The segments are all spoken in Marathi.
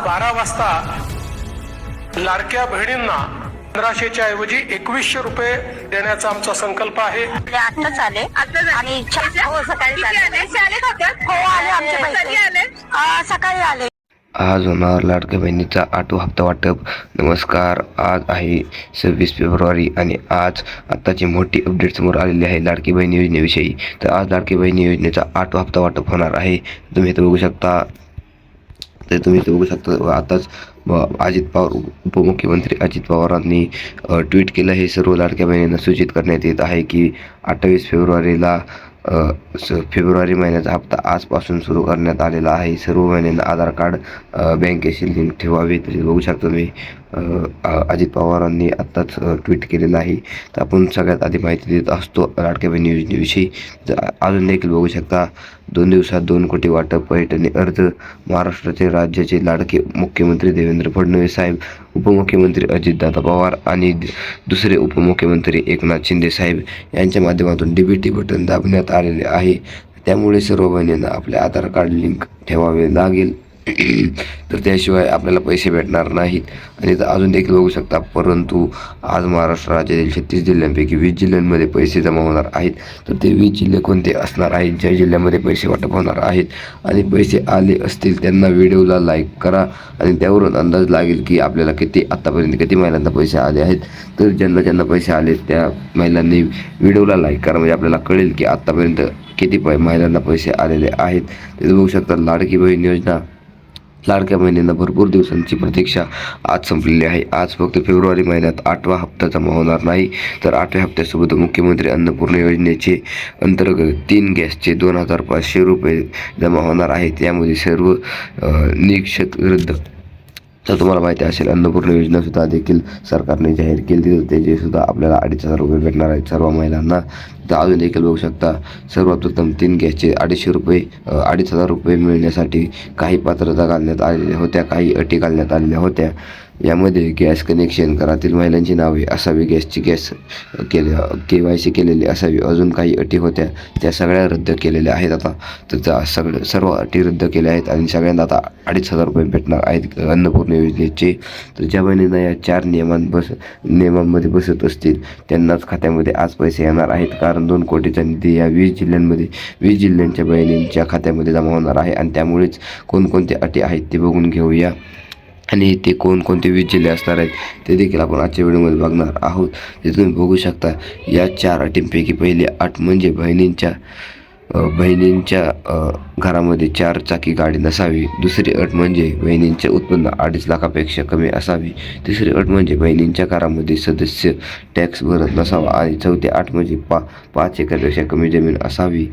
12 वाजता लाडक्या बहिणींना 1500च्या ऐवजी 2100 रुपये देण्याचा आमचा संकल्प आहे. आताच आले आणि हो सकाळी आले आमचे पैसे सकाळी आले. आज होणार लाडक्या बहिणीचा 8वा हप्ता वाटप. नमस्कार, आज आहे 26 फेब्रुवारी आणि आज आत्ताची मोठी अपडेट समोर आलेली आहे लाडकी बहीण योजनेविषयी. तर आज लाडकी बहीण योजनेचा 8वा हप्ता वाटप होणार आहे. तुम्ही इथं बघू शकता. आताच अजित पवार, उपमुख्यमंत्री अजित पवारांनी ट्विट केलं. हे सर्व लाडक्या बहिणींना सूचित करण्यात येत आहे की 28 फेब्रुवारीला फेब्रुवारी महिन्याचा हप्ता आजपासून सुरू करण्यात आलेला आहे. सर्व महिन्यांना आधार कार्ड बँकेशी लिंक ठेवावे. तरी बघू शकता तुम्ही अजित पवारांनी आत्ताच ट्विट केलेलं आहे. तर आपण सगळ्यात आधी माहिती देत असतो लाडक्या बहिणी योजनेविषयी. अजून देखील बघू शकता 2 दिवसात 2 कोटी वाटप, पर्यटन अर्ज. महाराष्ट्राचे राज्याचे लाडके मुख्यमंत्री देवेंद्र फडणवीस साहेब, उपमुख्यमंत्री अजितदादा पवार आणि दुसरे उपमुख्यमंत्री एकनाथ शिंदे साहेब यांच्या माध्यमातून डीबीटी बटन दाबण्यात आलेले आहे. त्यामुळे सर्व बहिणींना आपले आधार कार्ड लिंक ठेवावे लागेल. तर त्याशिवाय आपल्याला पैसे भेटणार नाहीत. आणि तर अजून देखील बघू शकता, परंतु आज महाराष्ट्र राज्यातील 36 जिल्ह्यांपैकी 20 जिल्ह्यांमध्ये पैसे जमा होणार आहेत. तर ते 20 जिल्हे कोणते असणार आहेत ज्या जिल्ह्यामध्ये पैसे वाटप होणार आहेत आणि पैसे आले असतील त्यांना व्हिडिओला लाईक करा आणि त्यावरून अंदाज लागेल की आपल्याला आत्तापर्यंत किती महिलांना पैसे आले आहेत. तर ज्यांना पैसे आले त्या महिलांनी व्हिडिओला लाईक करा, म्हणजे आपल्याला कळेल की आत्तापर्यंत किती महिलांना पैसे आलेले आहेत. ते बघू शकता लाडकी बहीण योजना. लाडक्या बहिणींना भरपूर दिवसांची प्रतीक्षा आज संपलेली आहे. आज फक्त फेब्रुवारी महिन्यात 8वा हप्ता जमा होणार नाही, तर 8व्या हप्त्यासोबत मुख्यमंत्री अन्नपूर्णा योजनेचे अंतर्गत 3 गॅसचे 2500 रुपये जमा होणार आहेत. यामध्ये सर्व निकष रद्द. तर तुम्हाला माहिती असेल अन्नपूर्णा योजनासुद्धा देखील सरकारने जाहीर केली. तर त्याचे सुद्धा आपल्याला 2500 रुपये भेटणार आहेत सर्व महिलांना. तर अजून देखील बघू शकता, सर्वात प्रथम 3 गॅसचे 2500 रुपये मिळण्यासाठी काही पात्रता घालण्यात आलेल्या होत्या, काही अटी घालण्यात आलेल्या होत्या. यामध्ये गॅस कनेक्शन घरातील महिलांची नावे असावी, गॅस KYC केलेली असावी, अजून काही अटी होत्या त्या सगळ्या रद्द केलेल्या आहेत आता. तर सर्व अटी रद्द केल्या आहेत आणि सगळ्यांना आता 2500 रुपये भेटणार आहेत अन्नपूर्णा योजनेचे. तर ज्या बहिणींना या 4 नियमांमध्ये बसत असतील त्यांनाच खात्यामध्ये आज पैसे येणार आहेत. कारण 2 कोटीचा निधी या 20 जिल्ह्यांच्या बहिणींच्या खात्यामध्ये जमा होणार आहे. आणि त्यामुळेच कोणकोणत्या अटी आहेत ते बघून घेऊया आणि ते कोणकोणते 20 जिल्हे असणार आहेत ते देखील आपण आजच्या व्हिडिओमध्ये बघणार आहोत. ते तुम्ही बघू शकता. या 4 अटींपैकी पहिली अट म्हणजे बहिणींच्या घरामध्ये 4 चाकी गाडी नसावी. दुसरी अट म्हणजे बहिणींचे उत्पन्न 2.5 लाखापेक्षा कमी असावी. तिसरी अट म्हणजे बहिणींच्या घरामध्ये सदस्य टॅक्स भरत नसावा. आणि चौथी अट म्हणजे 5 एकरपेक्षा कमी जमीन असावी.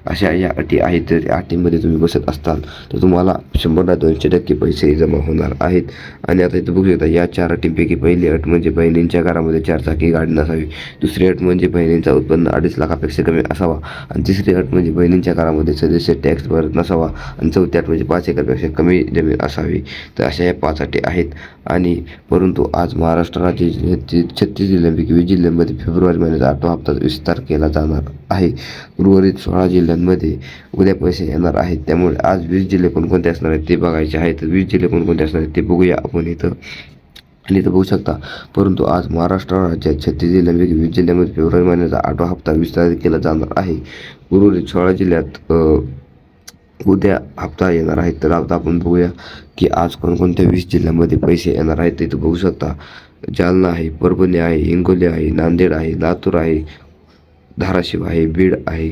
अशा या अटी आहेत. तर या अटींमध्ये तुम्ही बसत असताल तर तुम्हाला 100-200% पैसे जमा होणार आहेत. आणि आता इथं बघू शकता, या 4 अटींपैकी पहिली अट म्हणजे बहिणींच्या घरामध्ये 4 चाकी गाडी नसावी. दुसरी अट म्हणजे बहिणींचा उत्पन्न 2.5 लाखापेक्षा कमी असावा. आणि तिसरी अट म्हणजे बहिणींच्या घरामध्ये सदस्य टॅक्स भरत नसावा. आणि चौथी अट म्हणजे 5 एकरपेक्षा कमी जमीन असावी. तर अशा या 5 अटी आहेत. आणि परंतु आज महाराष्ट्र राज्याचे 36 जिल्ह्यांपैकी 20 जिल्ह्यांमध्ये फेब्रुवारी महिन्याचा 8वा हप्ता विस्तार केला जाणार आहे. उर्वरित 16 जिल्ह्यांमध्ये उद्या पैसे येणार आहेत. त्यामुळे आज 20 जिल्हे कोणकोणते असणार आहेत ते बघायचे आहेत. तर 20 जिल्हे कोणकोणते असणार आहेत ते बघूया आपण इथं. आणि इथं बघू शकता, परंतु आज महाराष्ट्र राज्यात 36 जिल्ह्यांपैकी 20 जिल्ह्यांमध्ये फेब्रुवारी महिन्याचा 8वा हप्ता विस्तारित केला जाणार आहे. उर्वरित 16 जिल्ह्यात उद्या हप्ता येणार आहेत. तर आता आपण बघूया की आज कोणकोणत्या 20 जिल्ह्यांमध्ये पैसे येणार आहेत. इथं बघू शकता, जालना आहे, परभणी आहे, हिंगोली आहे, नांदेड आहे, लातूर आहे, धाराशिव आहे, बीड आहे,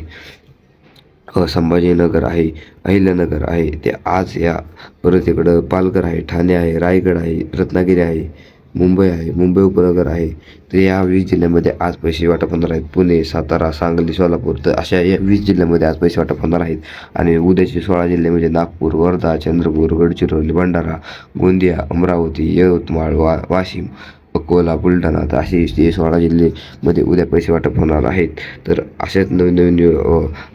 संभाजीनगर आहे, अहिल्यानगर आहे. ते आज या परत इकडं पालघर आहे, ठाणे आहे, रायगड आहे, रत्नागिरी आहे, मुंबई आहे, मुंबई उपनगर आहे. तर या 20 जिल्ह्यांमध्ये आज पैसे वाटप होणार आहेत. पुणे, सातारा, सांगली, सोलापूर. तर अशा या 20 जिल्ह्यांमध्ये आज पैसे वाटप होणार आहेत. आणि उद्याचे 16 जिल्हे म्हणजे नागपूर, वर्धा, चंद्रपूर, गडचिरोली, भंडारा, गोंदिया, अमरावती, यवतमाळ, वाशिम, अकोला, बुलढाणा. तर असे 16 जिल्ह्यामध्ये उद्या पैसे वाटप होणार आहेत. तर अशाच नवीन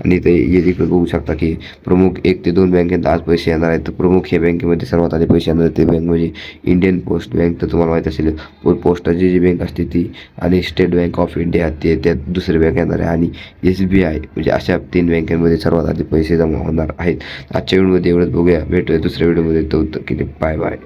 आणि ते देखील बघू शकता की प्रमुख 1 ते 2 बँकेत आज पैसे येणार आहेत. तर प्रमुख या बँकेमध्ये सर्वात आधी पैसे येणार ते बँक म्हणजे इंडियन पोस्ट बँक. तर तुम्हाला माहीत असेल पोस्टाची जी बँक असते ती, आणि स्टेट बँक ऑफ इंडिया ते त्यात दुसरी बँक येणार आहे, आणि SBI. म्हणजे अशा 3 बँकांमध्ये सर्वात आधी पैसे जमा होणार आहेत. आजच्या व्हिडिओमध्ये एवढंच. बघूया, भेटूया दुसऱ्या व्हिडिओमध्ये. तो की बाय बाय.